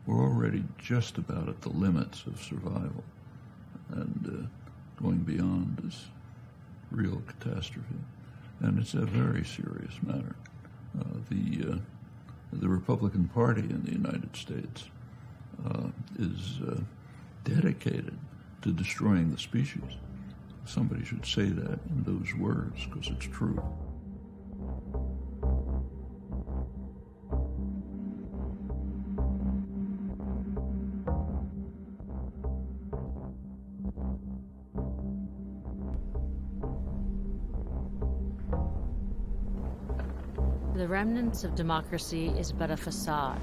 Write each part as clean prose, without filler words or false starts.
we're already just about at the limits of survival, and going beyond is real catastrophe. And it's a very serious matter. The Republican Party in the United States is dedicated to destroying the species. Somebody should say that in those words, because it's true. The remnants of democracy is but a facade.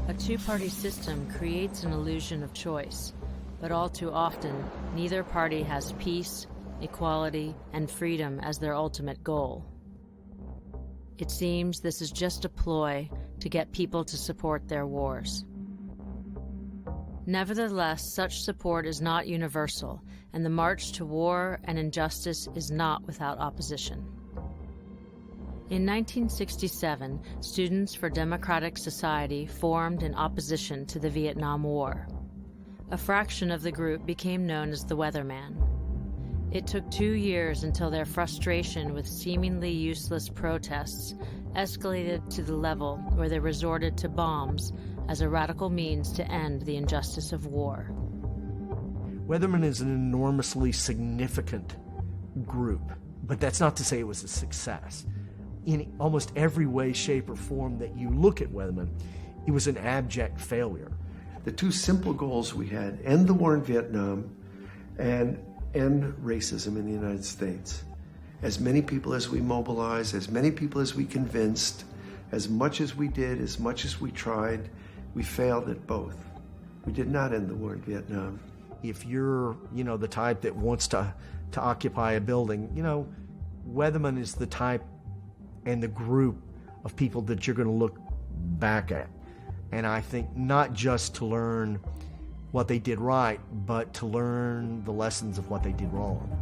A two-party system creates an illusion of choice, but all too often, neither party has peace, equality, and freedom as their ultimate goal. It seems this is just a ploy to get people to support their wars. Nevertheless, such support is not universal, and the march to war and injustice is not without opposition. In 1967, Students for Democratic Society formed in opposition to the Vietnam War. A fraction of the group became known as the Weatherman. It took 2 years until their frustration with seemingly useless protests escalated to the level where they resorted to bombs as a radical means to end the injustice of war. Weatherman is an enormously significant group, but that's not to say it was a success. In almost every way, shape, or form that you look at Weatherman, it was an abject failure. The two simple goals we had, end the war in Vietnam and end racism in the United States. As many people as we mobilized, as many people as we convinced, as much as we did, as much as we tried, we failed at both. We did not end the war in Vietnam. If you're, the type that wants to occupy a building, Weatherman is the type and the group of people that you're going to look back at. And I think not just to learn what they did right, but to learn the lessons of what they did wrong.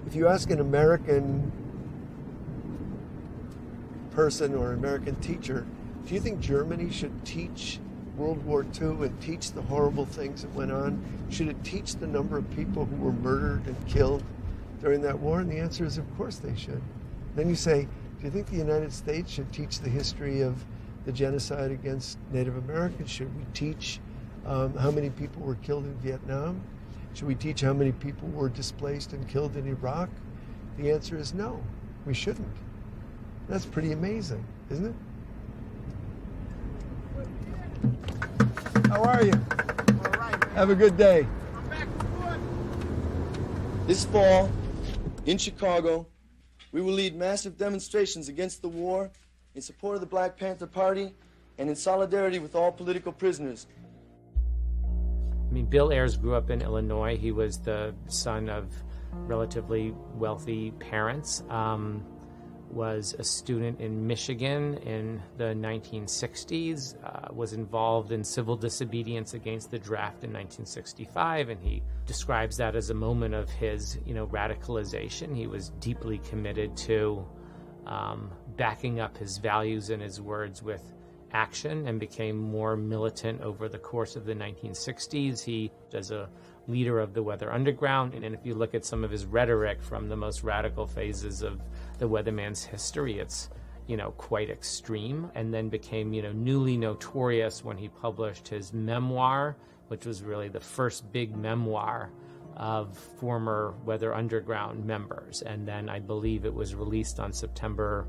If you ask an American person or American teacher, do you think Germany should teach World War II and teach the horrible things that went on? Should it teach the number of people who were murdered and killed during that war? And the answer is, of course they should. Then you say, do you think the United States should teach the history of the genocide against Native Americans? Should we teach how many people were killed in Vietnam? Should we teach how many people were displaced and killed in Iraq? The answer is no, we shouldn't. That's pretty amazing, isn't it? How are you? All right. Have a good day. I'm back to work. This fall, in Chicago, we will lead massive demonstrations against the war in support of the Black Panther Party and in solidarity with all political prisoners. Bill Ayers grew up in Illinois. He was the son of relatively wealthy parents, was a student in Michigan in the 1960s, was involved in civil disobedience against the draft in 1965, and he describes that as a moment of his, radicalization. He was deeply committed to backing up his values and his words with action and became more militant over the course of the 1960s. He, as a leader of the Weather Underground, and if you look at some of his rhetoric from the most radical phases of the Weatherman's history, it's, quite extreme, and then became, newly notorious when he published his memoir, which was really the first big memoir of former Weather Underground members. And then I believe it was released on September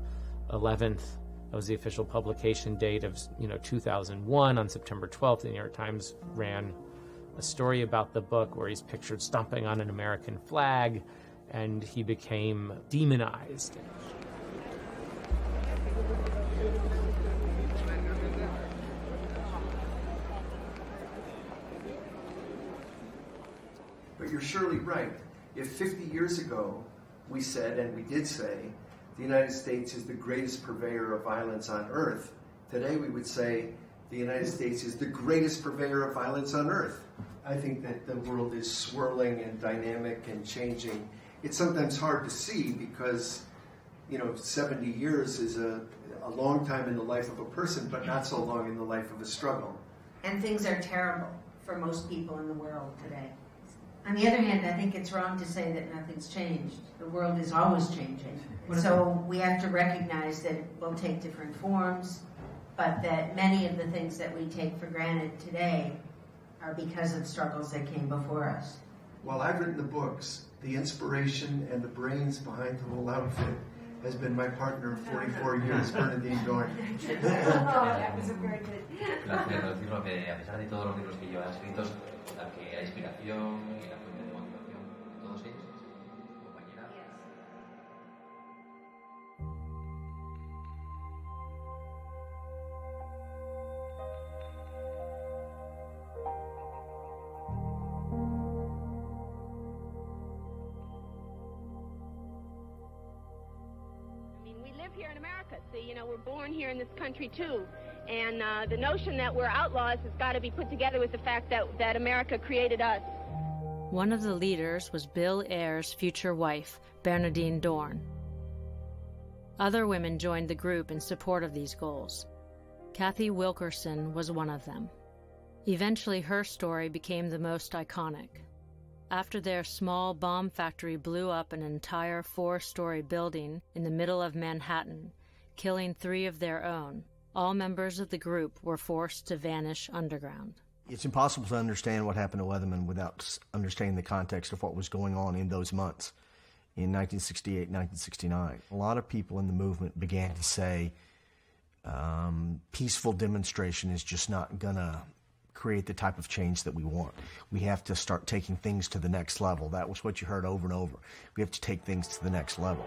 11th. That was the official publication date of 2001. On September 12th, the New York Times ran a story about the book where he's pictured stomping on an American flag, and he became demonized. But you're surely right. If 50 years ago we said, and we did say, the United States is the greatest purveyor of violence on earth, today we would say the United States is the greatest purveyor of violence on earth. I think that the world is swirling and dynamic and changing. It's sometimes hard to see because, 70 years is a long time in the life of a person, but not so long in the life of a struggle. And things are terrible for most people in the world today. On the other hand, I think it's wrong to say that nothing's changed. The world is always changing. So we have to recognize that it will take different forms, but that many of the things that we take for granted today are because of struggles that came before us. While I've written the books, the inspiration and the brains behind the whole outfit has been my partner of 44 years, Bernadine Dorn. That was a very good. Claro, quiero decirlo que a pesar de todos los libros que lleva escritos, la que la inspiración y la fuente de motivación de todos ellos es su compañera. Here in America. So, we're born here in this country too. And the notion that we're outlaws has got to be put together with the fact that America created us. One of the leaders was Bill Ayer's future wife, Bernadine Dorn. Other women joined the group in support of these goals. Kathy Wilkerson was one of them. Eventually, her story became the most iconic. After their small bomb factory blew up an entire 4-story building in the middle of Manhattan, killing 3 of their own, all members of the group were forced to vanish underground. It's impossible to understand what happened to Weatherman without understanding the context of what was going on in those months in 1968, 1969. A lot of people in the movement began to say peaceful demonstration is just not going to create the type of change that we want. We have to start taking things to the next level. That was what you heard over and over. We have to take things to the next level.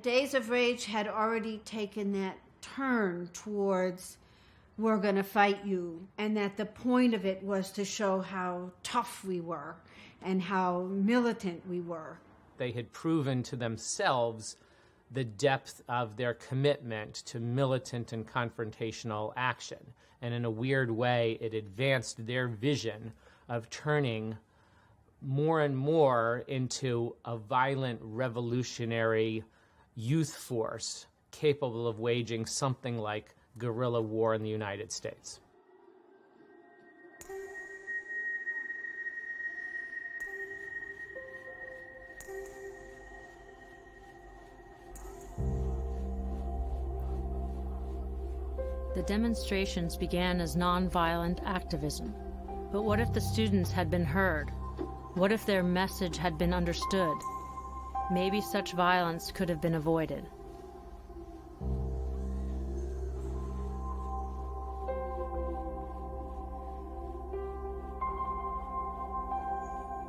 Days of Rage had already taken that turn towards we're going to fight you, and that the point of it was to show how tough we were and how militant we were. They had proven to themselves the depth of their commitment to militant and confrontational action. And in a weird way, it advanced their vision of turning more and more into a violent, revolutionary youth force capable of waging something like guerrilla war in the United States. The demonstrations began as nonviolent activism. But what if the students had been heard? What if their message had been understood? Maybe such violence could have been avoided.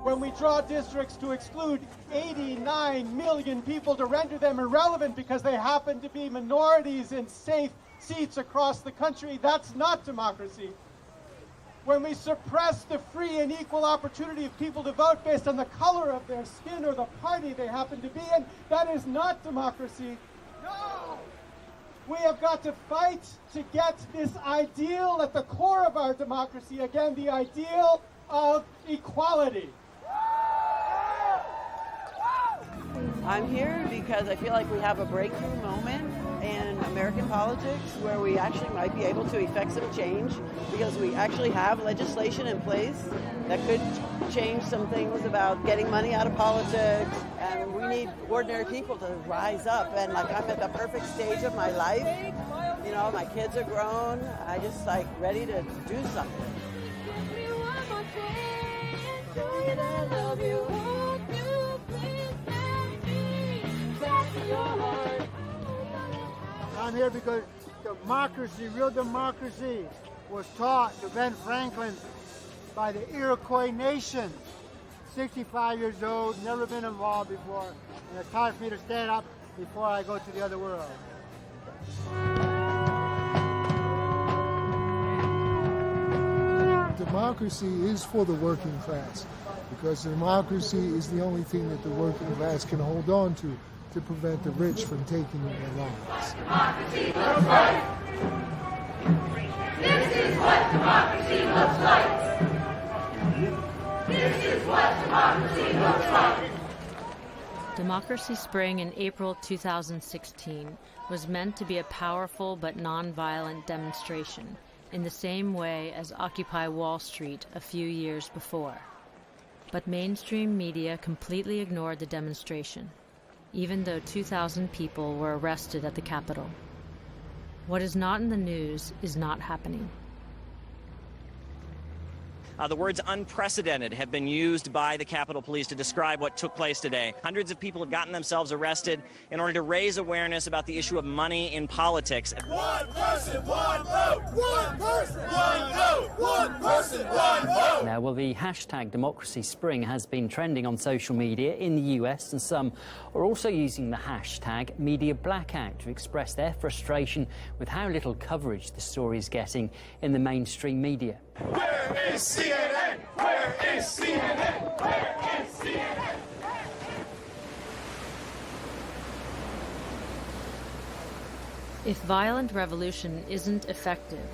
When we draw districts to exclude 89 million people to render them irrelevant because they happen to be minorities in safe seats across the country, that's not democracy. When we suppress the free and equal opportunity of people to vote based on the color of their skin or the party they happen to be in, that is not democracy. No! We have got to fight to get this ideal at the core of our democracy, again, the ideal of equality. I'm here because I feel like we have a breakthrough moment in American politics where we actually might be able to effect some change because we actually have legislation in place that could change some things about getting money out of politics, and we need ordinary people to rise up. And like, I'm at the perfect stage of my life. You know, my kids are grown. I just like ready to do something. I'm here because democracy, real democracy, was taught to Ben Franklin by the Iroquois nation. 65 years old, never been involved before. And it's time for me to stand up before I go to the other world. Democracy is for the working class, because democracy is the only thing that the working class can hold on to prevent the rich from taking their lives. Democracy looks like. This is what democracy looks like. This is what democracy looks like. Democracy Spring in April 2016 was meant to be a powerful but non-violent demonstration, in the same way as Occupy Wall Street a few years before. But mainstream media completely ignored the demonstration, even though 2,000 people were arrested at the Capitol. What is not in the news is not happening. The words unprecedented have been used by the Capitol Police to describe what took place today. Hundreds of people have gotten themselves arrested in order to raise awareness about the issue of money in politics. One person, one vote! One person, one vote! One person, one vote! Now, well, the hashtag Democracy Spring has been trending on social media in the US, and some are also using the hashtag Media Blackout to express their frustration with how little coverage the story is getting in the mainstream media. Where is CNN? Where is CNN? Where is CNN? If violent revolution isn't effective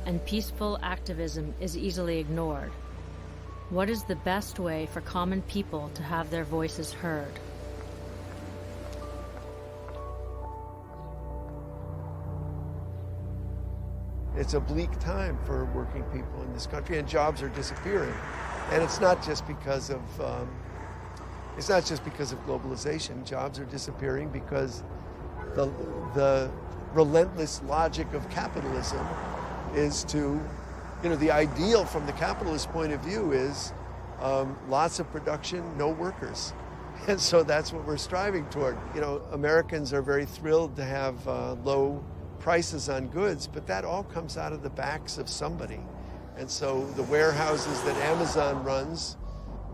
and peaceful activism is easily ignored, what is the best way for common people to have their voices heard? It's a bleak time for working people in this country, and jobs are disappearing. And it's not just because of globalization. Jobs are disappearing because the relentless logic of capitalism is to, the ideal from the capitalist point of view is lots of production, no workers. And so that's what we're striving toward. Americans are very thrilled to have low prices on goods, but that all comes out of the backs of somebody. And so the warehouses that Amazon runs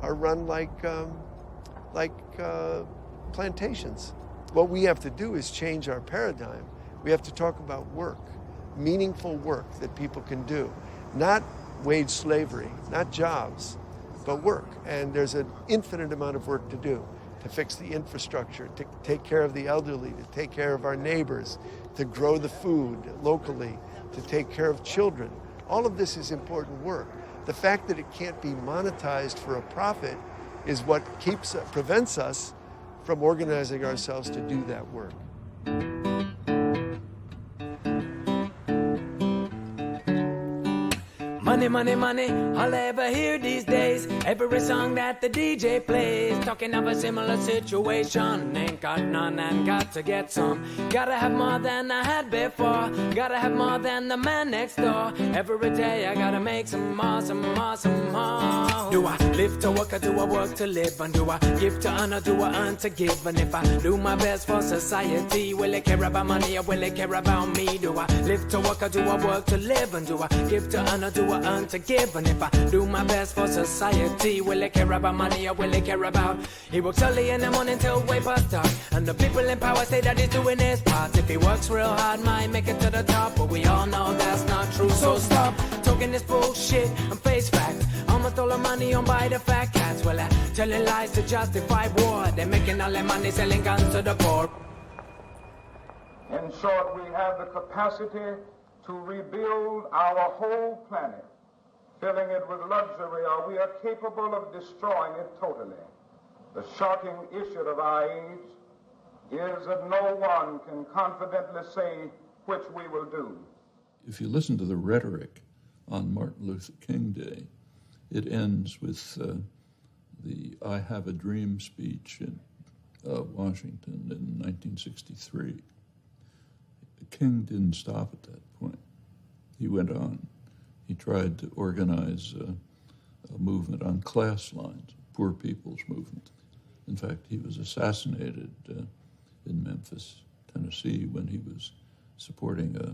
are run like plantations. What we have to do is change our paradigm. We have to talk about work, meaningful work that people can do, not wage slavery, not jobs, but work. And there's an infinite amount of work to do, to fix the infrastructure, to take care of the elderly, to take care of our neighbors, to grow the food locally, to take care of children. All of this is important work. The fact that it can't be monetized for a profit is what prevents us from organizing ourselves to do that work. Money, money, money, all I ever hear these days. Every song that the DJ plays, talking of a similar situation. Ain't got none and got to get some. Gotta have more than I had before. Gotta have more than the man next door. Every day I gotta make some more, some more, some more. Do I live to work or do I work to live? And do I give to earn or do I earn to give? And if I do my best for society, will they care about money or will they care about me? Do I live to work or do I work to live? And do I give to earn or do I earn to give? And if I do my best for society, will they care about money or will they care about? He works early in the morning till way past dark, and the people in power say that he's doing his part. If he works real hard, might make it to the top, but we all know that's not true. So stop talking this bullshit and face fact. Almost all the money owned by the fat cats. Well, telling lies to justify war. They're making all their money selling guns to the poor. In short, we have the capacity to rebuild our whole planet, filling it with luxury, or we are capable of destroying it totally. The shocking issue of our age is that no one can confidently say which we will do. If you listen to the rhetoric on Martin Luther King Day, it ends with the I Have a Dream speech in Washington in 1963. King didn't stop at that point. He went on. He tried to organize a movement on class lines, poor people's movement. In fact, he was assassinated in Memphis, Tennessee, when he was supporting a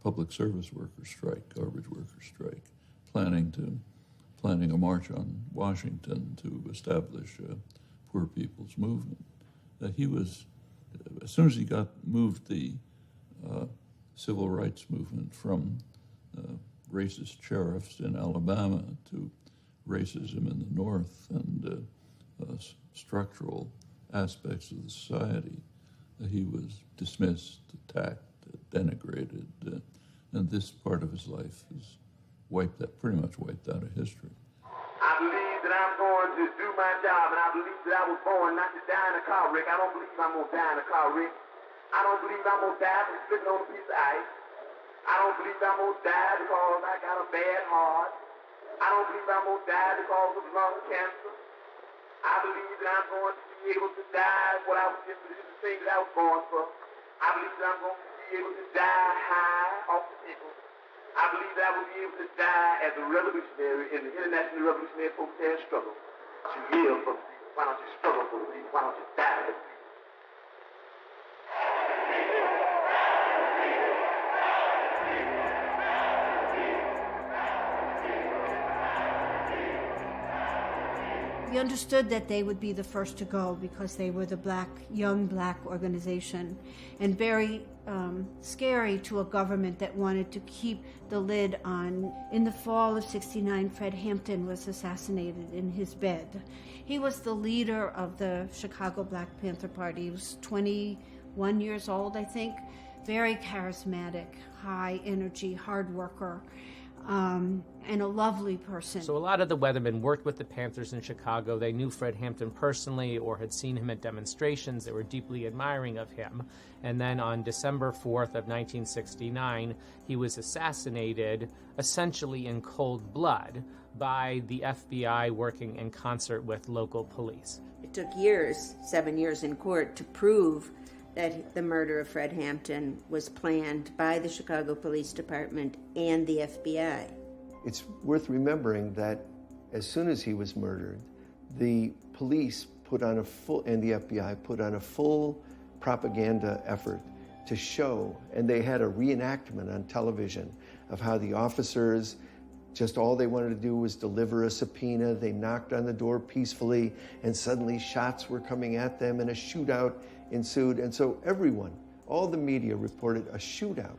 public service worker strike, garbage worker strike, planning a march on Washington to establish a poor people's movement. He was as soon as he moved the civil rights movement from racist sheriffs in Alabama to racism in the North and structural aspects of the society, he was dismissed, attacked, denigrated, and this part of his life is pretty much wiped out of history. I believe that I'm going to do my job, and I believe that I was born not to die in a car wreck. I don't believe I'm going to die in a car wreck. I don't believe I'm going to die from slipping on a piece of ice. I don't believe I'm going to die because I got a bad heart. I don't believe I'm going to die because of lung cancer. I believe that I'm going to be able to die what I was just the thing that I was born for. I believe that I'm going to be able to die high off the people. I believe that I will be able to die as a revolutionary in the international revolutionary protest struggle. Why don't you live for the people? Why don't you struggle for the people? Why don't you die for the people? We understood that they would be the first to go because they were the young black organization, and very scary to a government that wanted to keep the lid on. In the fall of '69, Fred Hampton was assassinated in his bed. He was the leader of the Chicago Black Panther Party. He was 21 years old, I think. Very charismatic, high energy, hard worker. And a lovely person. So a lot of the Weathermen worked with the Panthers in Chicago. They knew Fred Hampton personally or had seen him at demonstrations. They were deeply admiring of him. And then on December 4th of 1969, he was assassinated essentially in cold blood by the FBI working in concert with local police. It took years, 7 years in court, to prove that the murder of Fred Hampton was planned by the Chicago Police Department and the FBI. It's worth remembering that as soon as he was murdered, the police and the FBI put on a full propaganda effort to show, and they had a reenactment on television of how the officers, just all they wanted to do was deliver a subpoena. They knocked on the door peacefully, and suddenly shots were coming at them, and a shootout ensued. And so everyone, all the media reported a shootout,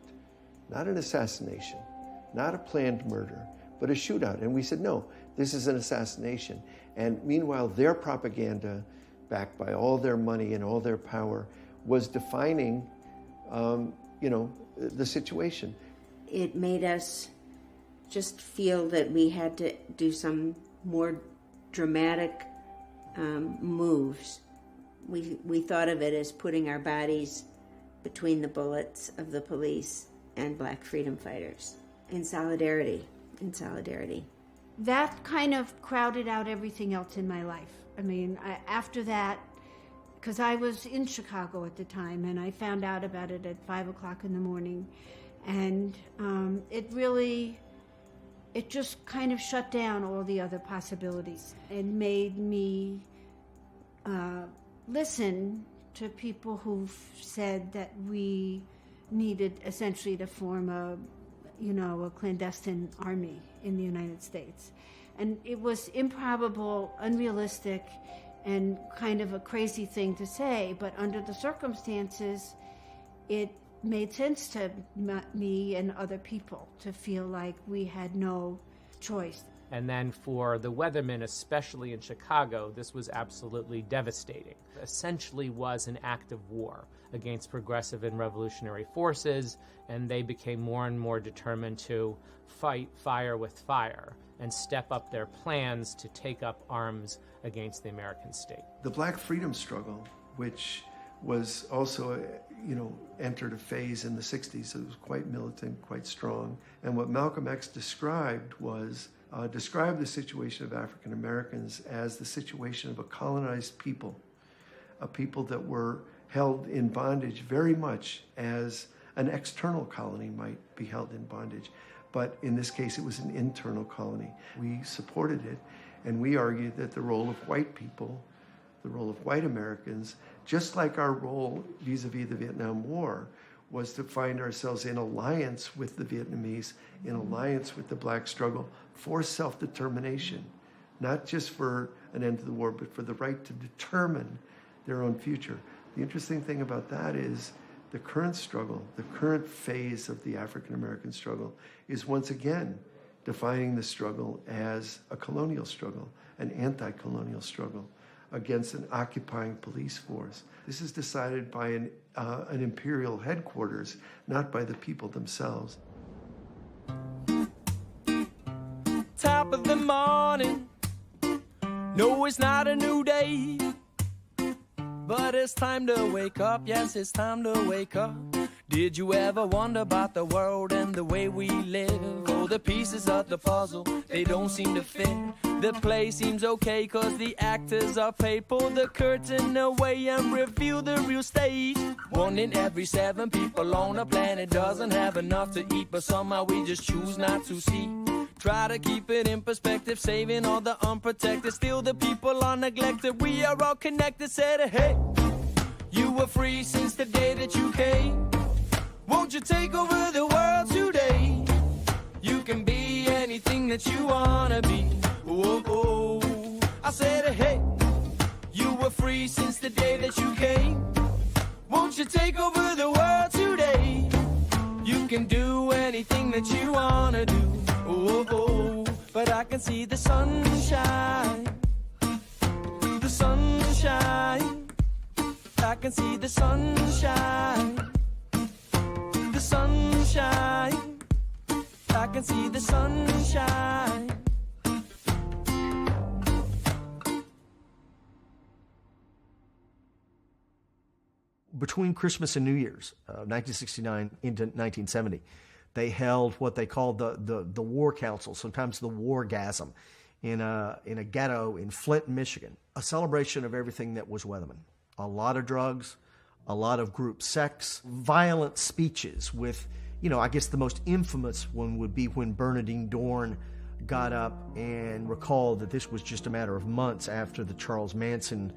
not an assassination, not a planned murder, but a shootout. And we said, no, this is an assassination. And meanwhile, their propaganda, backed by all their money and all their power, was defining, the situation. It made us just feel that we had to do some more dramatic moves. We thought of it as putting our bodies between the bullets of the police and black freedom fighters in solidarity. That kind of crowded out everything else in my life. I mean, after that, because I was in Chicago at the time, and I found out about it at 5 o'clock in the morning, and it just kind of shut down all the other possibilities. It made me listen to people who've said that we needed essentially to form a clandestine army in the United States. And it was improbable, unrealistic, and kind of a crazy thing to say, but under the circumstances, it made sense to me and other people to feel like we had no choice. And then for the Weathermen, especially in Chicago, this was absolutely devastating. It essentially was an act of war against progressive and revolutionary forces, and they became more and more determined to fight fire with fire and step up their plans to take up arms against the American state. The Black freedom struggle, which was also, entered a phase in the 60s. It was quite militant, quite strong. And what Malcolm X described was the situation of African Americans as the situation of a colonized people, a people that were held in bondage very much as an external colony might be held in bondage. But in this case, it was an internal colony. We supported it, and we argued that the role of white people, the role of white Americans, just like our role vis-a-vis the Vietnam War, was to find ourselves in alliance with the Vietnamese, in alliance with the Black struggle for self-determination, not just for an end to the war, but for the right to determine their own future. The interesting thing about that is the current struggle, the current phase of the African American struggle is once again defining the struggle as a colonial struggle, an anti-colonial struggle against an occupying police force. This is decided by an imperial headquarters, not by the people themselves. Top of the morning, no, it's not a new day, but it's time to wake up, yes, it's time to wake up. Did you ever wonder about the world and the way we live? Oh, the pieces of the puzzle, they don't seem to fit. The play seems okay cause the actors are paid. Pull the curtain away and reveal the real stage. 1 in every 7 people on the planet doesn't have enough to eat, but somehow we just choose not to see. Try to keep it in perspective, saving all the unprotected. Still the people are neglected, we are all connected. Said, hey, you were free since the day that you came. Won't you take over the world today? You can be anything that you wanna be. Oh, oh. I said, hey, you were free since the day that you came. Won't you take over the world today? You can do anything that you wanna do. Oh, oh. But I can see the sunshine. The sunshine. I can see the sunshine. The sunshine. I can see the sunshine. Between Christmas and New Year's, 1969 into 1970, they held what they called the War Council, sometimes the Wargasm, in a ghetto in Flint, Michigan. A celebration of everything that was Weatherman. A lot of drugs, a lot of group sex, violent speeches with, I guess the most infamous one would be when Bernadine Dorn got up and recalled that this was just a matter of months after the Charles Manson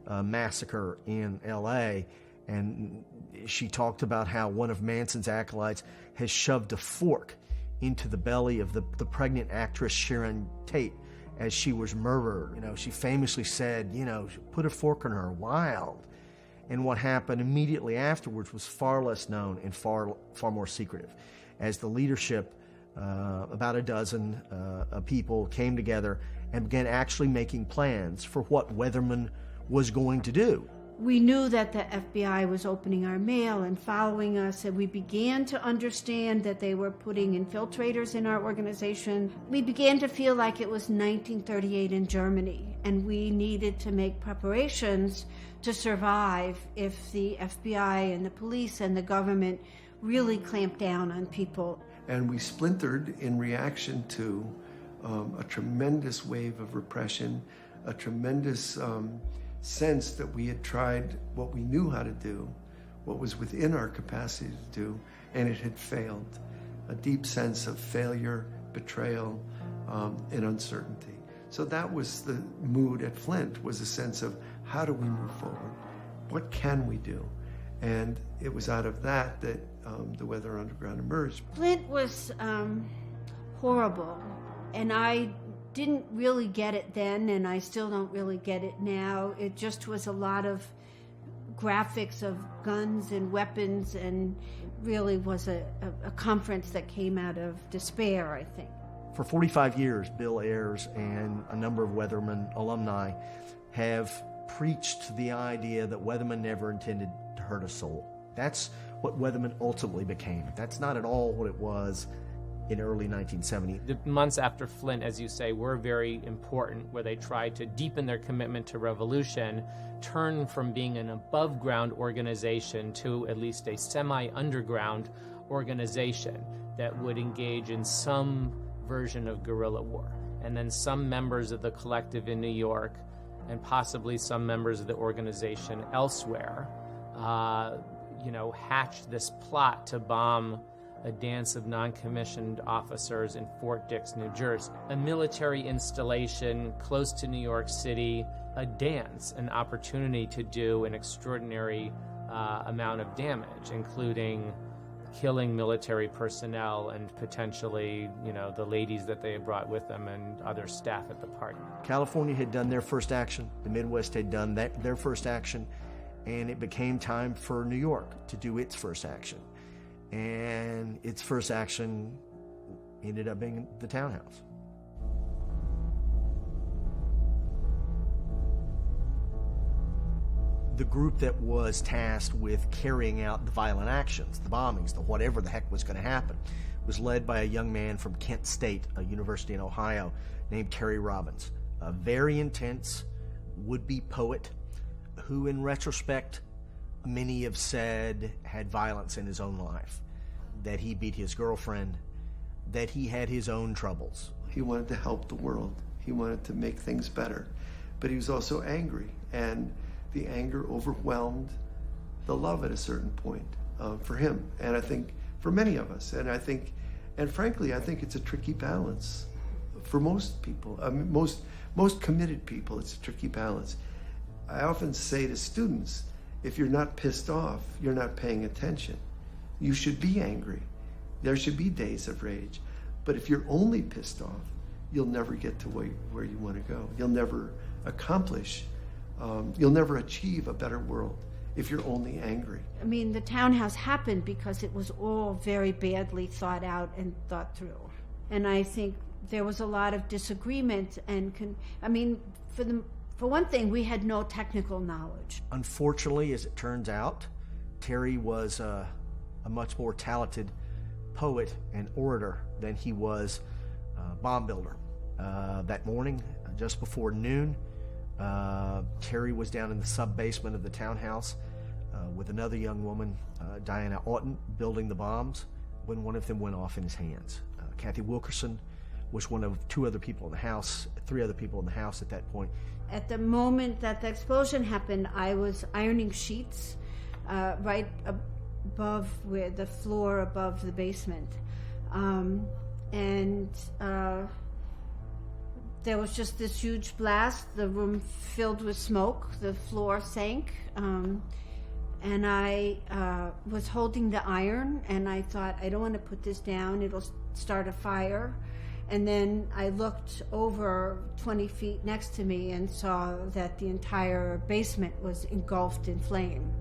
massacre in L.A., and she talked about how one of Manson's acolytes has shoved a fork into the belly of the pregnant actress Sharon Tate as she was murdered. She famously said, put a fork in her, wild. And what happened immediately afterwards was far less known and far more secretive. As the leadership, about a dozen people came together and began actually making plans for what Weatherman was going to do. We knew that the FBI was opening our mail and following us, and we began to understand that they were putting infiltrators in our organization. We began to feel like it was 1938 in Germany, and we needed to make preparations to survive if the FBI and the police and the government really clamped down on people. And we splintered in reaction to a tremendous wave of repression, a tremendous sense that we had tried what we knew how to do, what was within our capacity to do, and it had failed. A deep sense of failure, betrayal, and uncertainty. So that was the mood at Flint, was a sense of how do we move forward? What can we do? And it was out of that that the Weather Underground emerged. Flint was horrible, and I didn't really get it then, and I still don't really get it now. It just was a lot of graphics of guns and weapons, and really was a conference that came out of despair, I think. For 45 years, Bill Ayers and a number of Weatherman alumni have preached the idea that Weatherman never intended to hurt a soul. That's what Weatherman ultimately became. That's not at all what it was in early 1970. The months after Flint, as you say, were very important, where they tried to deepen their commitment to revolution, turn from being an above-ground organization to at least a semi-underground organization that would engage in some version of guerrilla war. And then some members of the collective in New York, and possibly some members of the organization elsewhere, hatched this plot to bomb a dance of non-commissioned officers in Fort Dix, New Jersey. A military installation close to New York City, a dance, an opportunity to do an extraordinary amount of damage, including killing military personnel and potentially, the ladies that they had brought with them and other staff at the party. California had done their first action. The Midwest had done their first action. and it became time for New York to do its first action. And its first action ended up being the townhouse. The group that was tasked with carrying out the violent actions, the bombings, the whatever the heck was going to happen, was led by a young man from Kent State, a university in Ohio, named Terry Robbins, a very intense would-be poet who, in retrospect, many have said had violence in his own life, that he beat his girlfriend, that he had his own troubles. He wanted to help the world. He wanted to make things better. But he was also angry, and the anger overwhelmed the love at a certain point for him, and I think for many of us. And frankly, I think it's a tricky balance for most people. I mean, most committed people, it's a tricky balance. I often say to students, if you're not pissed off, you're not paying attention. You should be angry. There should be days of rage. But if you're only pissed off, you'll never get to where you want to go. You'll never accomplish, you'll never achieve a better world if you're only angry. I mean, the townhouse happened because it was all very badly thought out and thought through. And I think there was a lot of disagreement and, for one thing, we had no technical knowledge. Unfortunately, as it turns out, Terry was a much more talented poet and orator than he was bomb builder. That morning, just before noon, Terry was down in the sub-basement of the townhouse with another young woman, Diana Oughton, building the bombs when one of them went off in his hands. Kathy Wilkerson was one of three other people in the house at that point. At the moment that the explosion happened, I was ironing sheets right above where the floor above the basement. There was just this huge blast, the room filled with smoke, the floor sank, and I was holding the iron, and I thought, I don't want to put this down, it'll start a fire. And then I looked over 20 feet next to me and saw that the entire basement was engulfed in flame.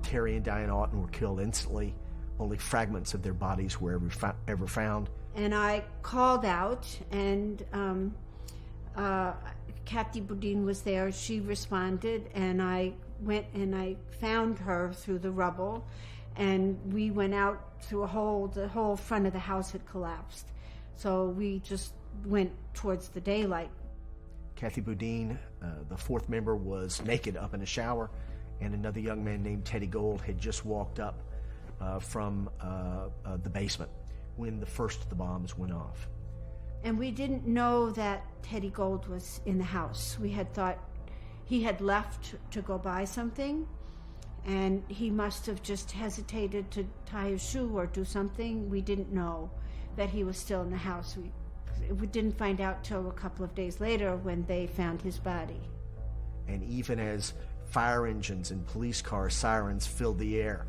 Terry and Diana Oughton were killed instantly. Only fragments of their bodies were ever found. And I called out, and Kathy Boudin was there. She responded, and I went and I found her through the rubble, and we went out through a hole. The whole front of the house had collapsed. So we just went towards the daylight. Kathy Boudin, the fourth member, was naked up in a shower, and another young man named Teddy Gold had just walked up from the basement when the first of the bombs went off. And we didn't know that Teddy Gold was in the house. We had thought he had left to go buy something, and he must have just hesitated to tie his shoe or do something. We didn't know that he was still in the house. We didn't find out till a couple of days later when they found his body. And even as fire engines and police car sirens filled the air,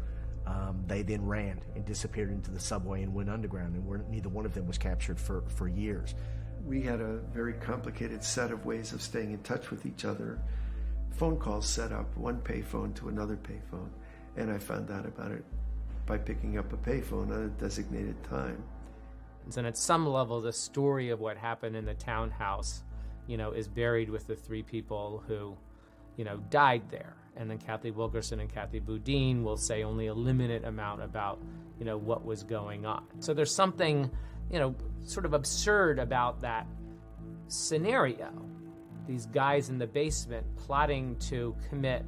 they then ran and disappeared into the subway and went underground, and neither one of them was captured for years. We had a very complicated set of ways of staying in touch with each other. Phone calls set up, one payphone to another payphone, and I found out about it by picking up a payphone at a designated time. And at some level, the story of what happened in the townhouse, is buried with the three people who, died there. And then Kathy Wilkerson and Kathy Boudin will say only a limited amount about, what was going on. So there's something, sort of absurd about that scenario. These guys in the basement plotting to commit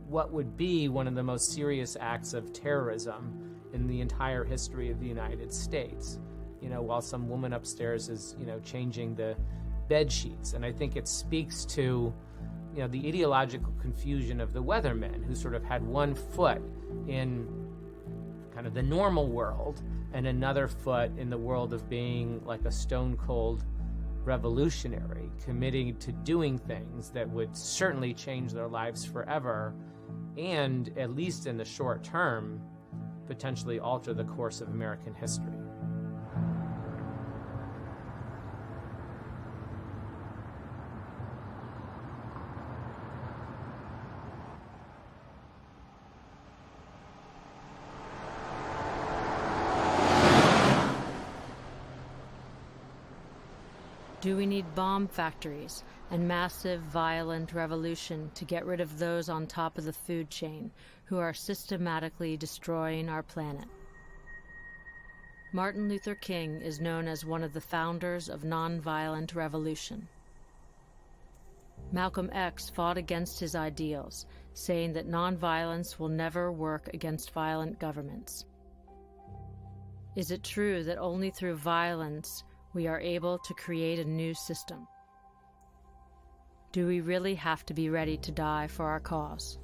what would be one of the most serious acts of terrorism in the entire history of the United States, while some woman upstairs is, changing the bed sheets. And I think it speaks to the ideological confusion of the weathermen, who sort of had one foot in kind of the normal world and another foot in the world of being like a stone-cold revolutionary, committing to doing things that would certainly change their lives forever, and, at least in the short term, potentially alter the course of American history. Do we need bomb factories and massive, violent revolution to get rid of those on top of the food chain who are systematically destroying our planet? Martin Luther King is known as one of the founders of nonviolent revolution. Malcolm X fought against his ideals, saying that nonviolence will never work against violent governments. Is it true that only through violence we are able to create a new system? Do we really have to be ready to die for our cause?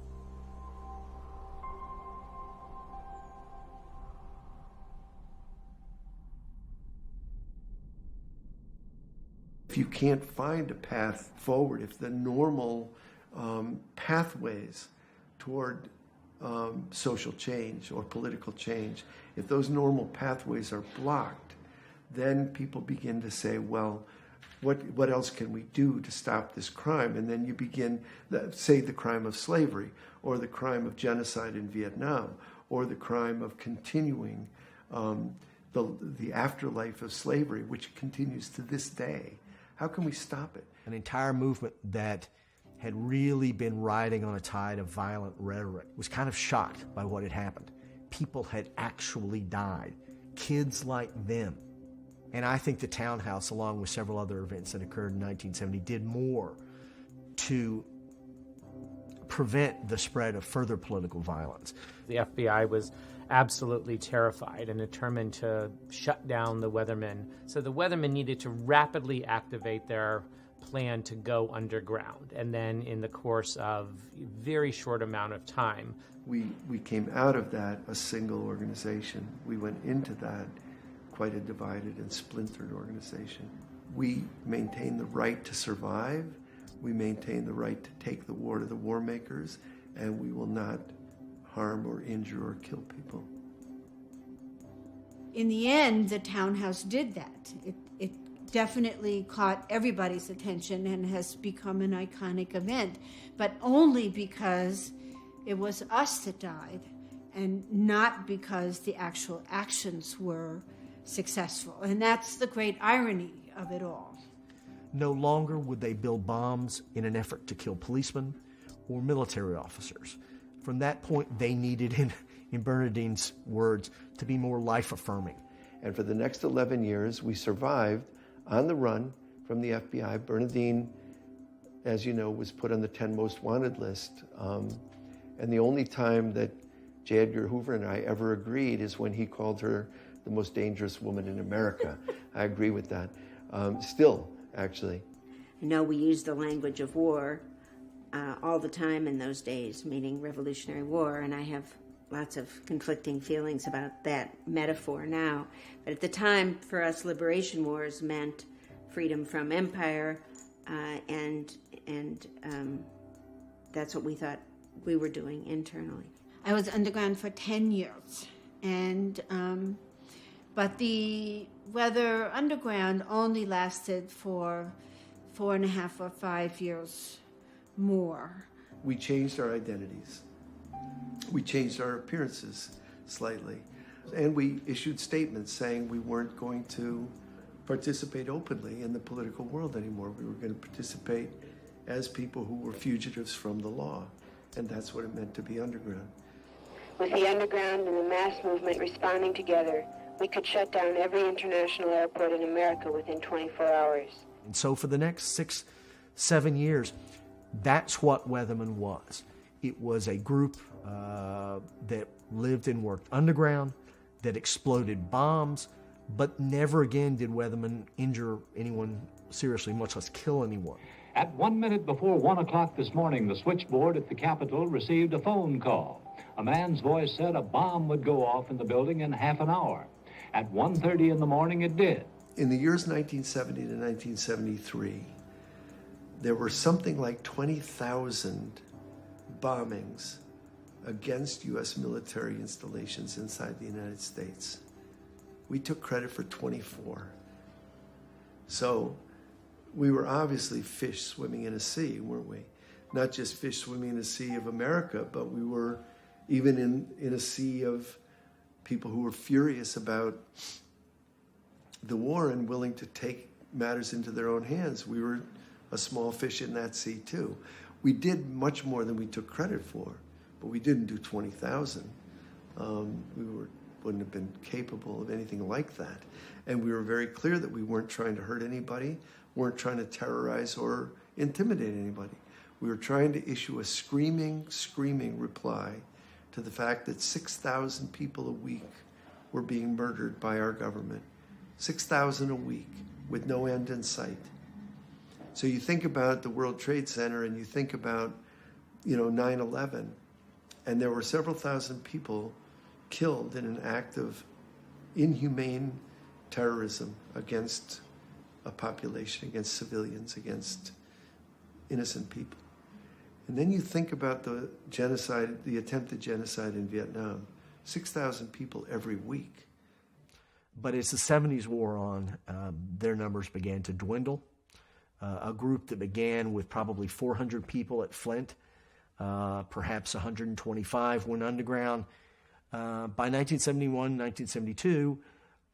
If you can't find a path forward, if the normal pathways toward social change or political change, if those normal pathways are blocked, then people begin to say, well, what else can we do to stop this crime? And then you begin, say, the crime of slavery, or the crime of genocide in Vietnam, or the crime of continuing the afterlife of slavery, which continues to this day. How can we stop it? An entire movement that had really been riding on a tide of violent rhetoric was kind of shocked by what had happened. People had actually died, kids like them. And I think the townhouse, along with several other events that occurred in 1970, did more to prevent the spread of further political violence. The FBI was absolutely terrified and determined to shut down the Weathermen. So the Weathermen needed to rapidly activate their plan to go underground. And then in the course of a very short amount of time, we came out of that a single organization. We went into that quite a divided and splintered organization. We maintain the right to survive, we maintain the right to take the war to the war makers, and we will not harm or injure or kill people. In the end, the townhouse did that. It definitely caught everybody's attention and has become an iconic event, but only because it was us that died and not because the actual actions were successful. And that's the great irony of it all. No longer would they build bombs in an effort to kill policemen or military officers. From that point, they needed, in Bernadine's words, to be more life-affirming. And for the next 11 years, we survived on the run from the FBI. Bernadine, as you know, was put on the 10 most wanted list. And the only time that J. Edgar Hoover and I ever agreed is when he called her the most dangerous woman in America. I agree with that. Still, actually. I know we use the language of war all the time in those days, meaning Revolutionary War, and I have lots of conflicting feelings about that metaphor now. But at the time, for us, liberation wars meant freedom from empire, and that's what we thought we were doing internally. I was underground for 10 years, and but the Weather Underground only lasted for 4.5 or 5 years more. We changed our identities. We changed our appearances slightly. And we issued statements saying we weren't going to participate openly in the political world anymore. We were going to participate as people who were fugitives from the law. And that's what it meant to be underground. With the underground and the mass movement responding together, we could shut down every international airport in America within 24 hours. And so for the next 6-7 years, that's what Weathermen was. It was a group that lived and worked underground, that exploded bombs, but never again did Weathermen injure anyone seriously, much less kill anyone. At 1 minute before 1 o'clock this morning, the switchboard at the Capitol received a phone call. A man's voice said a bomb would go off in the building in half an hour. At 1:30 in the morning, it did. In the years 1970 to 1973, there were something like 20,000 bombings against U.S. military installations inside the United States. We took credit for 24. So we were obviously fish swimming in a sea, weren't we? Not just fish swimming in a sea of America, but we were even in a sea of people who were furious about the war and willing to take matters into their own hands. We were a small fish in that sea too. We did much more than we took credit for, but we didn't do 20,000. Wouldn't have been capable of anything like that. And we were very clear that we weren't trying to hurt anybody, weren't trying to terrorize or intimidate anybody. We were trying to issue a screaming reply to the fact that 6,000 people a week were being murdered by our government. 6,000 a week with no end in sight. So you think about the World Trade Center and you think about, 9/11, and there were several thousand people killed in an act of inhumane terrorism against a population, against civilians, against innocent people. And then you think about the genocide, the attempted genocide in Vietnam, 6,000 people every week. But as the 70s wore on, their numbers began to dwindle. A group that began with probably 400 people at Flint, perhaps 125 went underground. By 1971, 1972,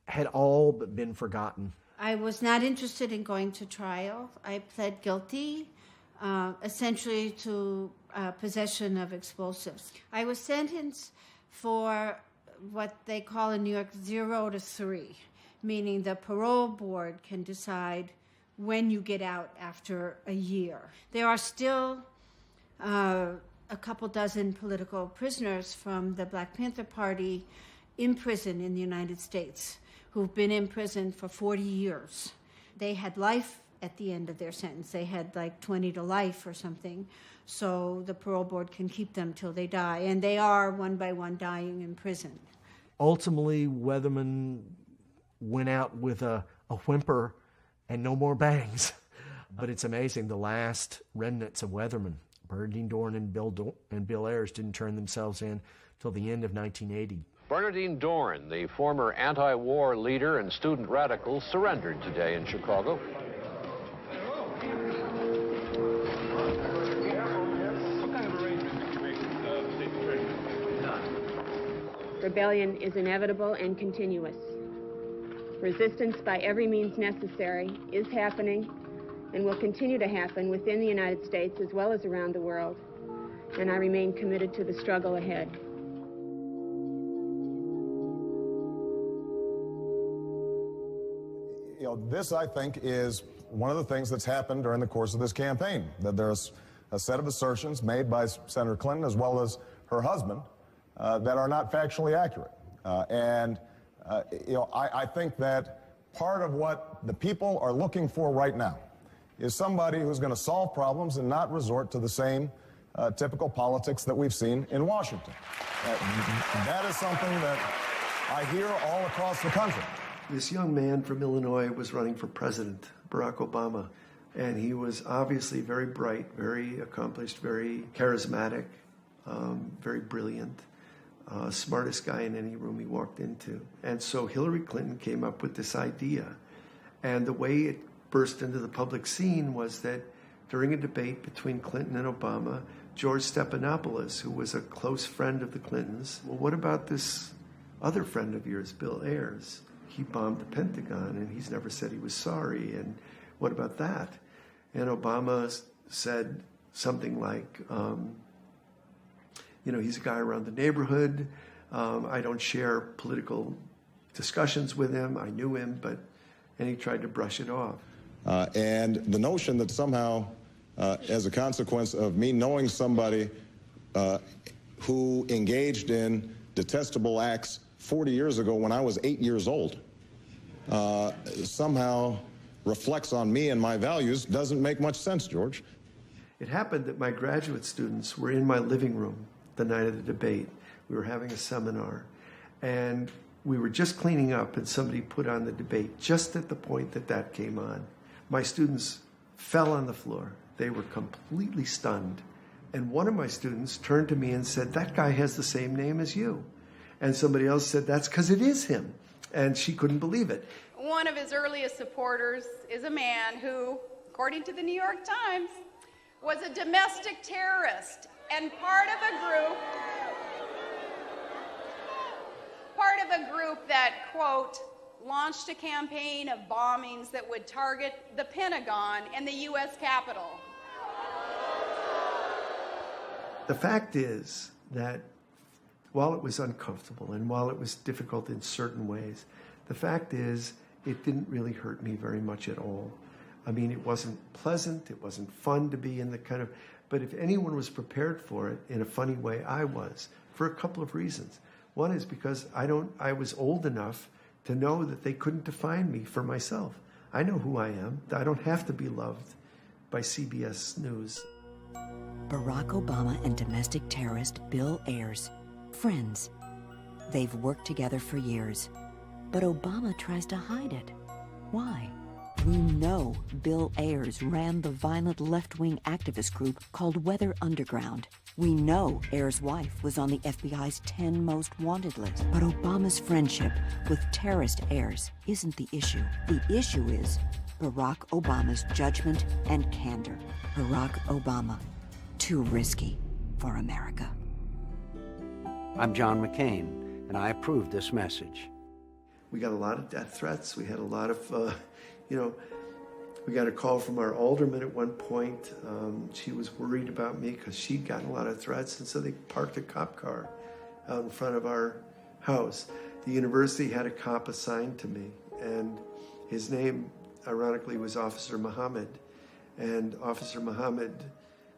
had all but been forgotten. I was not interested in going to trial. I pled guilty, essentially to possession of explosives. I was sentenced for what they call in New York 0 to 3, meaning the parole board can decide when you get out after a year. There are still a couple dozen political prisoners from the Black Panther Party in prison in the United States who've been in prison for 40 years. They had life at the end of their sentence. They had like 20 to life or something. So the parole board can keep them till they die. And they are one by one dying in prison. Ultimately, Weatherman went out with a whimper and no more bangs. But it's amazing, the last remnants of Weatherman, Bernardine Dohrn and Bill Ayers, didn't turn themselves in till the end of 1980. Bernardine Dohrn, the former anti-war leader and student radical, surrendered today in Chicago. Rebellion is inevitable and continuous. Resistance by every means necessary is happening and will continue to happen within the United States as well as around the world, and I remain committed to the struggle ahead. This, I think, is one of the things that's happened during the course of this campaign, that there's a set of assertions made by Senator Clinton as well as her husband that are not factually accurate. I think that part of what the people are looking for right now is somebody who's going to solve problems and not resort to the same typical politics that we've seen in Washington. That is something that I hear all across the country. This young man from Illinois was running for president, Barack Obama, and he was obviously very bright, very accomplished, very charismatic, very brilliant, smartest guy in any room he walked into. And so Hillary Clinton came up with this idea. And the way it burst into the public scene was that during a debate between Clinton and Obama, George Stephanopoulos, who was a close friend of the Clintons, well, what about this other friend of yours, Bill Ayers? He bombed the Pentagon, and he's never said he was sorry, and what about that? And Obama said something like, he's a guy around the neighborhood. I don't share political discussions with him. I knew him, and he tried to brush it off. And the notion that somehow, as a consequence of me knowing somebody who engaged in detestable acts 40 years ago when I was 8 years old, somehow reflects on me and my values doesn't make much sense, George. It happened that my graduate students were in my living room the night of the debate. We were having a seminar, and we were just cleaning up, and somebody put on the debate just at the point that came on. My students fell on the floor. They were completely stunned And one of my students turned to me and said, "That guy has the same name as you." And somebody else said, "That's because it is him." And she couldn't believe it. One of his earliest supporters is a man who, according to the New York Times, was a domestic terrorist and part of a group that, quote, launched a campaign of bombings that would target the Pentagon and the U.S. Capitol. The fact is that while it was uncomfortable and while it was difficult in certain ways, the fact is it didn't really hurt me very much at all. I mean, it wasn't pleasant, it wasn't fun to be in the kind of, but if anyone was prepared for it in a funny way, I was, for a couple of reasons. One is because I was old enough to know that they couldn't define me for myself. I know who I am. I don't have to be loved by CBS News. Barack Obama and domestic terrorist Bill Ayers, friends. They've worked together for years, but Obama tries to hide it. Why? We know Bill Ayers ran the violent left-wing activist group called Weather Underground. We know Ayers' wife was on the FBI's 10 most wanted list. But Obama's friendship with terrorist Ayers isn't the issue. The issue is Barack Obama's judgment and candor. Barack Obama, too risky for America. I'm John McCain, and I approve this message. We got a lot of death threats. We had a lot of, we got a call from our alderman at one point. She was worried about me because she'd gotten a lot of threats, and so they parked a cop car out in front of our house. The university had a cop assigned to me, and his name, ironically, was Officer Muhammad. And Officer Muhammad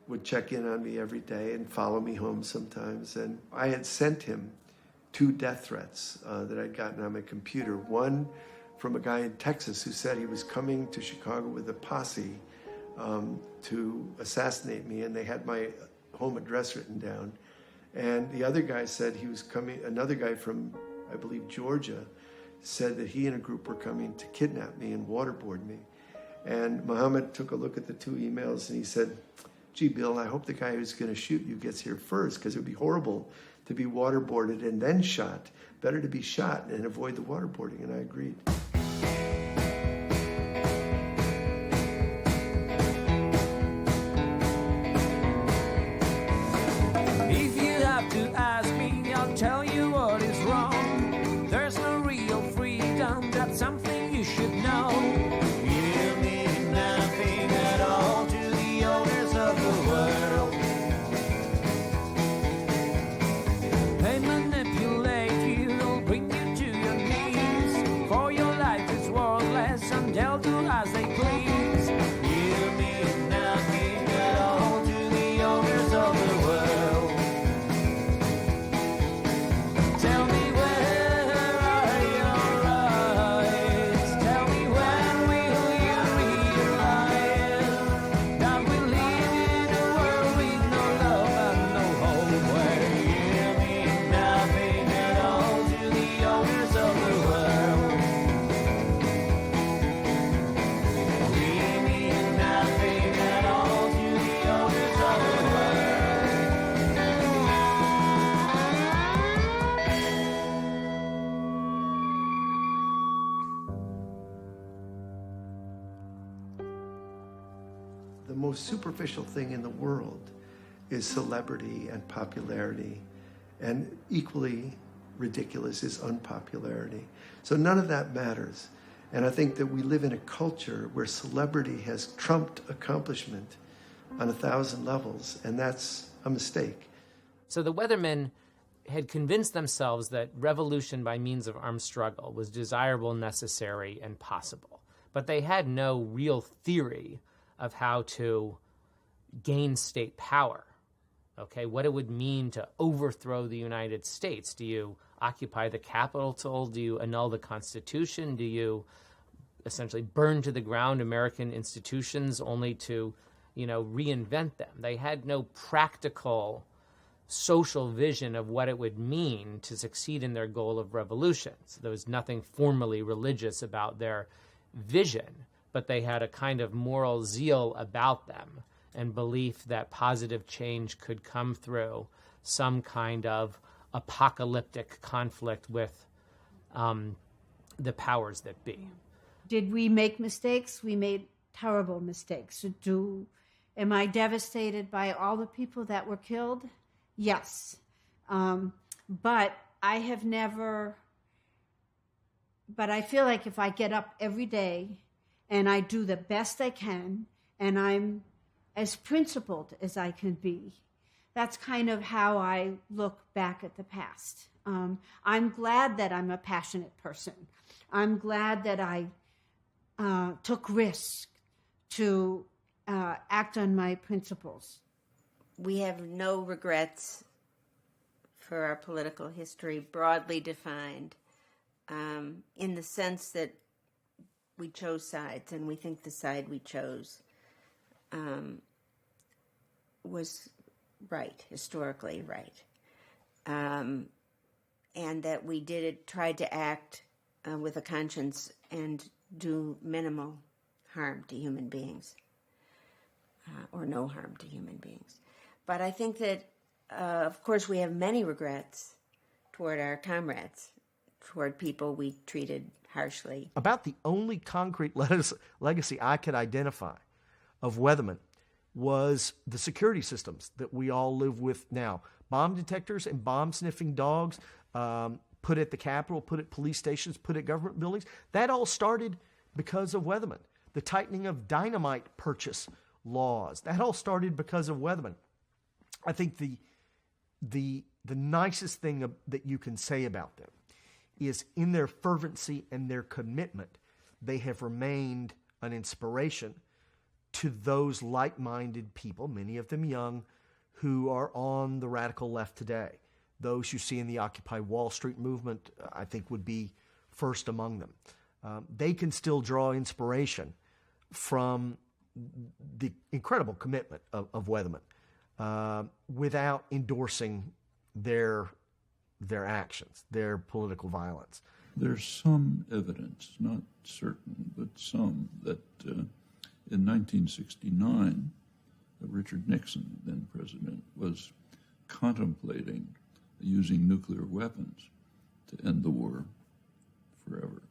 would check in on me every day and follow me home sometimes. And I had sent him 2 death threats that I'd gotten on my computer. One from a guy in Texas who said he was coming to Chicago with a posse to assassinate me, and they had my home address written down. And the other guy said he was coming, another guy from, I believe, Georgia, said that he and a group were coming to kidnap me and waterboard me. And Muhammad took a look at the 2 emails and he said, "Gee, Bill, I hope the guy who's going to shoot you gets here first, because it would be horrible to be waterboarded and then shot. Better to be shot and avoid the waterboarding." And I agreed. If you have to ask me, I'll tell you what is wrong. There's no real freedom, that's something you should know. You mean nothing at all to the owners of the world. They manipulate you, they'll bring you to your knees. For your life is worthless and they'll do as they please. You mean nothing at all to the owners of the world. Tell me, where are your rights? Tell me, when will you realize that we live in a world with no love and no hope, where you mean nothing at all to the owners of the world. We mean nothing at all to the owners of the world. The most superficial thing in the world is celebrity and popularity, and equally ridiculous is unpopularity. So none of that matters. And I think that we live in a culture where celebrity has trumped accomplishment on 1,000 levels, and that's a mistake. So the Weathermen had convinced themselves that revolution by means of armed struggle was desirable, necessary, and possible. But they had no real theory of how to gain state power. Okay, what it would mean to overthrow the United States. Do you occupy the Capitol? Do you annul the Constitution? Do you essentially burn to the ground American institutions only to, reinvent them? They had no practical social vision of what it would mean to succeed in their goal of revolution. So there was nothing formally religious about their vision, but they had a kind of moral zeal about them. and belief that positive change could come through some kind of apocalyptic conflict with the powers that be. Did we make mistakes? We made terrible mistakes. Am I devastated by all the people that were killed? Yes. But I have never, but I feel like if I get up every day and I do the best I can and I'm as principled as I can be, that's kind of how I look back at the past. I'm glad that I'm a passionate person. I'm glad that I took risks to act on my principles. We have no regrets for our political history, broadly defined, in the sense that we chose sides, and we think the side we chose was right, historically right, and that we tried to act with a conscience and do minimal harm to human beings, or no harm to human beings. But I think that, of course, we have many regrets toward our comrades, toward people we treated harshly. About the only concrete legacy I could identify of Weatherman was the security systems that we all live with now. Bomb detectors and bomb-sniffing dogs put at the Capitol, put at police stations, put at government buildings. That all started because of Weatherman. The tightening of dynamite purchase laws, that all started because of Weatherman. I think the nicest thing that you can say about them is in their fervency and their commitment, they have remained an inspiration to those like-minded people, many of them young, who are on the radical left today. Those you see in the Occupy Wall Street movement, I think, would be first among them. They can still draw inspiration from the incredible commitment of Weatherman without endorsing their actions, their political violence. There's some evidence, not certain, but some, that in 1969, Richard Nixon, then president, was contemplating using nuclear weapons to end the war forever,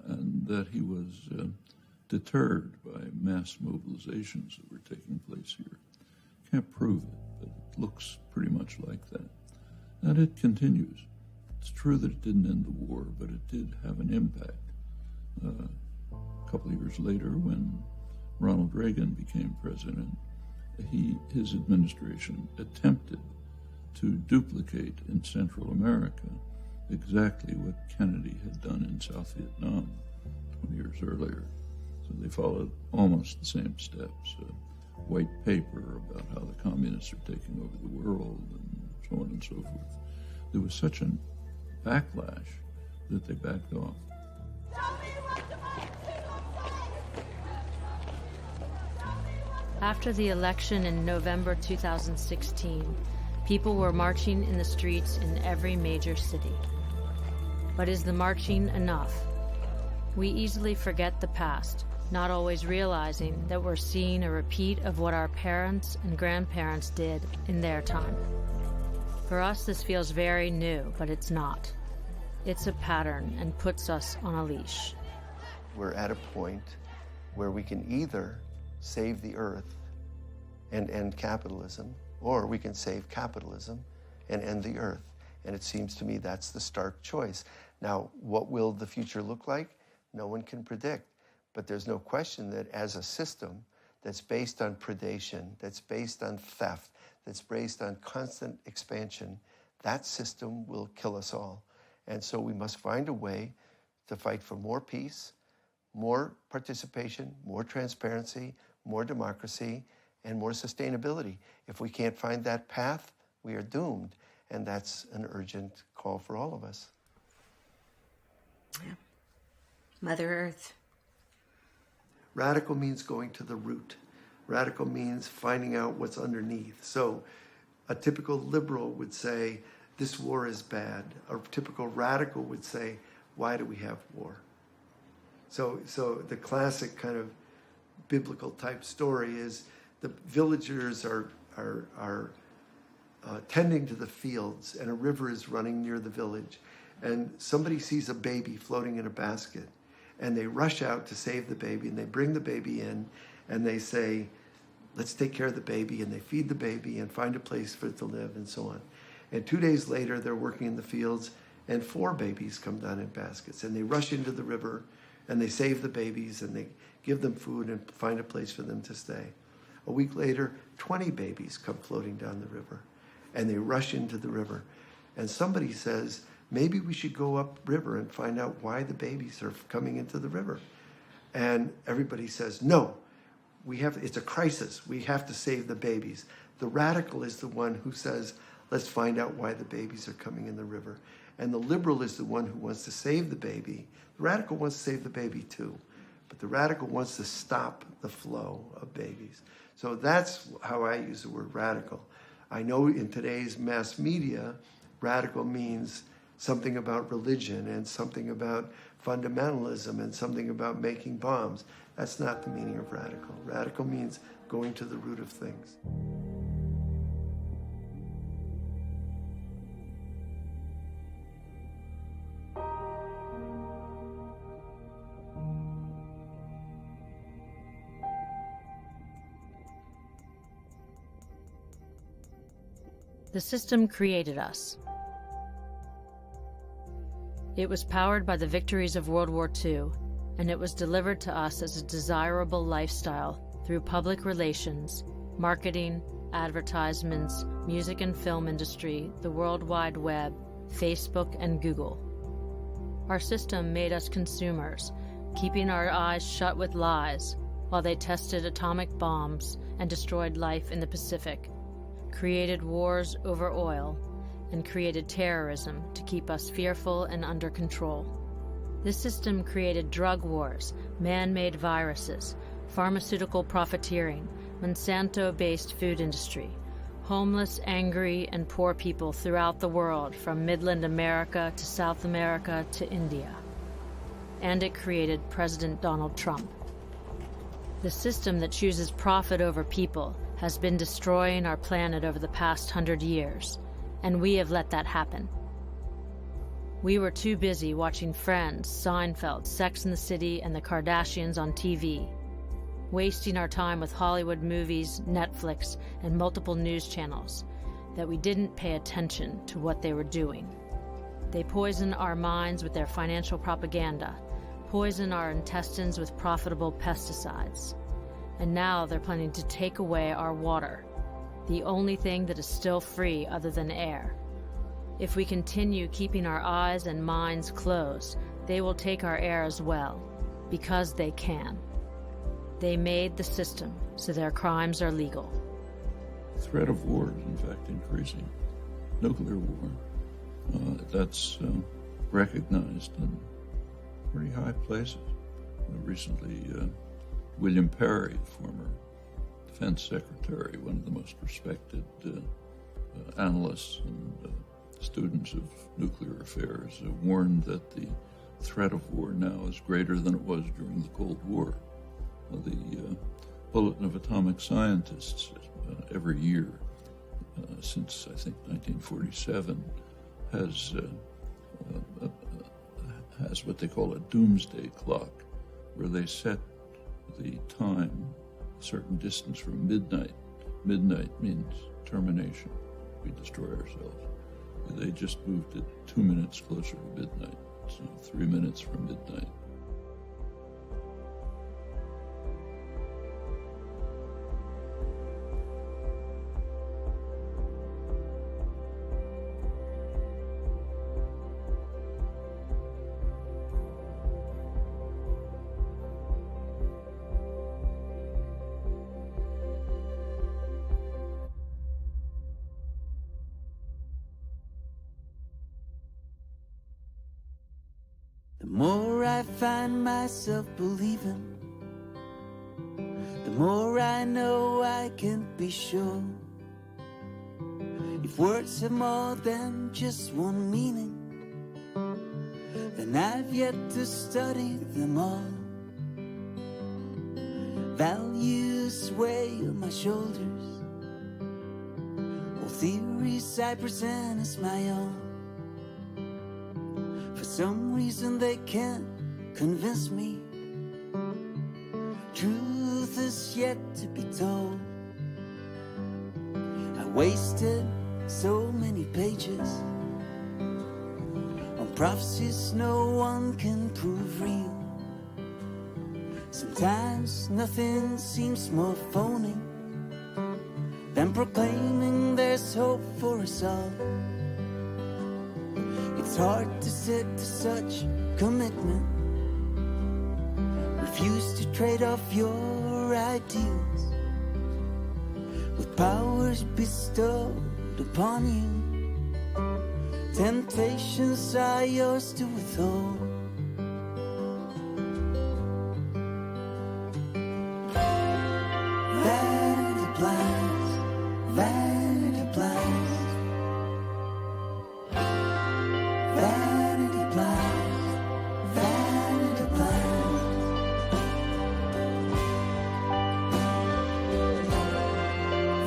and that he was deterred by mass mobilizations that were taking place here. Can't prove it, but it looks pretty much like that. And it continues. It's true that it didn't end the war, but it did have an impact. A couple of years later, when Ronald Reagan became president, his administration attempted to duplicate in Central America exactly what Kennedy had done in South Vietnam 20 years earlier. So they followed almost the same steps. White paper about how the communists are taking over the world and so on and so forth. There was such a backlash that they backed off. After the election in November 2016, people were marching in the streets in every major city. But is the marching enough? We easily forget the past, not always realizing that we're seeing a repeat of what our parents and grandparents did in their time. For us, this feels very new, but it's not. It's a pattern and puts us on a leash. We're at a point where we can either save the earth and end capitalism, or we can save capitalism and end the earth. And it seems to me that's the stark choice. Now, what will the future look like? No one can predict. But there's no question that as a system that's based on predation, that's based on theft, that's based on constant expansion, that system will kill us all. And so we must find a way to fight for more peace, more participation, more transparency, more democracy, and more sustainability. If we can't find that path, we are doomed. And that's an urgent call for all of us. Yeah. Mother Earth. Radical means going to the root. Radical means finding out what's underneath. So a typical liberal would say, this war is bad. A typical radical would say, why do we have war? So the classic kind of biblical type story is the villagers are tending to the fields, and a river is running near the village, and somebody sees a baby floating in a basket, and they rush out to save the baby, and they bring the baby in, and they say, let's take care of the baby, and they feed the baby and find a place for it to live, and so on. And 2 days later, they're working in the fields, and 4 babies come down in baskets, and they rush into the river, and they save the babies, and they give them food and find a place for them to stay. A week later, 20 babies come floating down the river, and they rush into the river. And somebody says, maybe we should go upriver and find out why the babies are coming into the river. And everybody says, no, it's a crisis. We have to save the babies. The radical is the one who says, let's find out why the babies are coming in the river. And the liberal is the one who wants to save the baby. The radical wants to save the baby too, but the radical wants to stop the flow of babies. So that's how I use the word radical. I know in today's mass media, radical means something about religion and something about fundamentalism and something about making bombs. That's not the meaning of radical. Radical means going to the root of things. The system created us. It was powered by the victories of World War II, and it was delivered to us as a desirable lifestyle through public relations, marketing, advertisements, music and film industry, the World Wide Web, Facebook, and Google. Our system made us consumers, keeping our eyes shut with lies while they tested atomic bombs and destroyed life in the Pacific, created wars over oil, and created terrorism to keep us fearful and under control. This system created drug wars, man-made viruses, pharmaceutical profiteering, Monsanto-based food industry, homeless, angry, and poor people throughout the world, from Midland America to South America to India. And it created President Donald Trump. The system that chooses profit over people has been destroying our planet over the past 100 years, and we have let that happen. We were too busy watching Friends, Seinfeld, Sex and the City, and the Kardashians on TV, wasting our time with Hollywood movies, Netflix, and multiple news channels, that we didn't pay attention to what they were doing. They poison our minds with their financial propaganda, poison our intestines with profitable pesticides. And now they're planning to take away our water, the only thing that is still free other than air. If we continue keeping our eyes and minds closed, they will take our air as well, because they can. They made the system so their crimes are legal. The threat of war is, in fact, increasing. Nuclear war, that's recognized in pretty high places. Recently, William Perry, former defense secretary, one of the most respected analysts and students of nuclear affairs, warned that the threat of war now is greater than it was during the Cold War. The Bulletin of Atomic Scientists every year since, I think, 1947 has what they call a doomsday clock, where they set the time a certain distance from midnight. Midnight means termination. We destroy ourselves. They just moved it 2 minutes closer to midnight, so 3 minutes from midnight. The more I find myself believing, the more I know I can be sure. If words have more than just one meaning, then I've yet to study them all. Values weigh on my shoulders. All theories I present as my own. For some reason they can't convince me. Truth is yet to be told. I wasted so many pages on prophecies no one can prove real. Sometimes nothing seems more phony than proclaiming there's hope for us all. It's hard to stick to such commitment. Refuse to trade off your ideals with powers bestowed upon you. Temptations are yours to withhold. Vanity blinds, vanity blinds, vanity blinds, vanity blinds,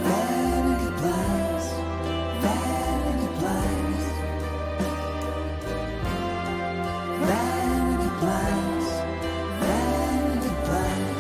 vanity blinds, vanity blinds, vanity blinds, vanity blinds.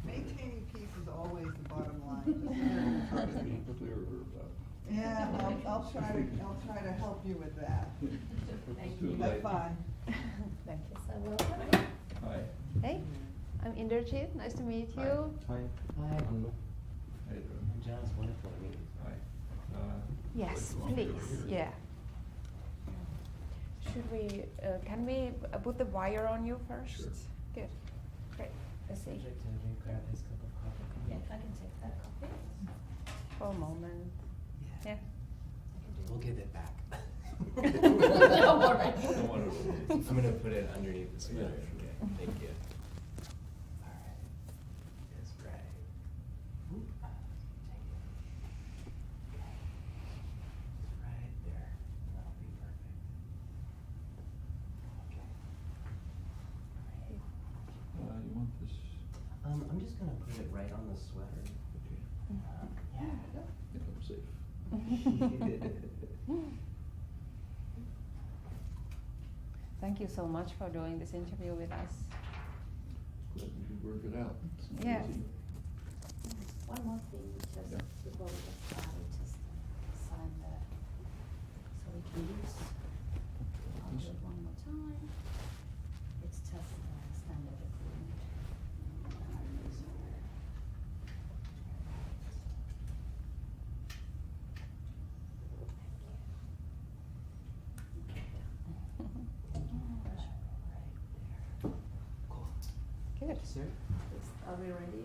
Maintaining peace is always the bottom line. Yeah, I'll try to help you with that. Thank you. Have fun. Thank you so much. Hi. Hey, I'm Inderjeet. Nice to meet you. Hi. Hi. I'm John's wonderful to meet you. Hi. Yes, please. Yeah. Should we? Can we put the wire on you first? Sure. Good. Great. Let's see. Would you like to grab his cup of coffee? Yeah, I can take that coffee. For a moment. Yeah. We'll give it back. No worries. I'm going to put it underneath the sweater. Yeah, Okay, thank you. All right. It's right. Oop. Take it. Okay. It's right there. That'll be perfect. Okay. All right. You want this? I'm just going to put it right on the sweater. Okay. Yeah. Yeah, I'm safe. Thank you so much for doing this interview with us. Glad we could work it out. It's not Yeah. easy. One more thing, just Yeah. before we get started, just sign that so we can use. I'll do it one more time. It's just standard agreement. Good. Sir? Are we ready?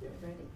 Yep. Ready?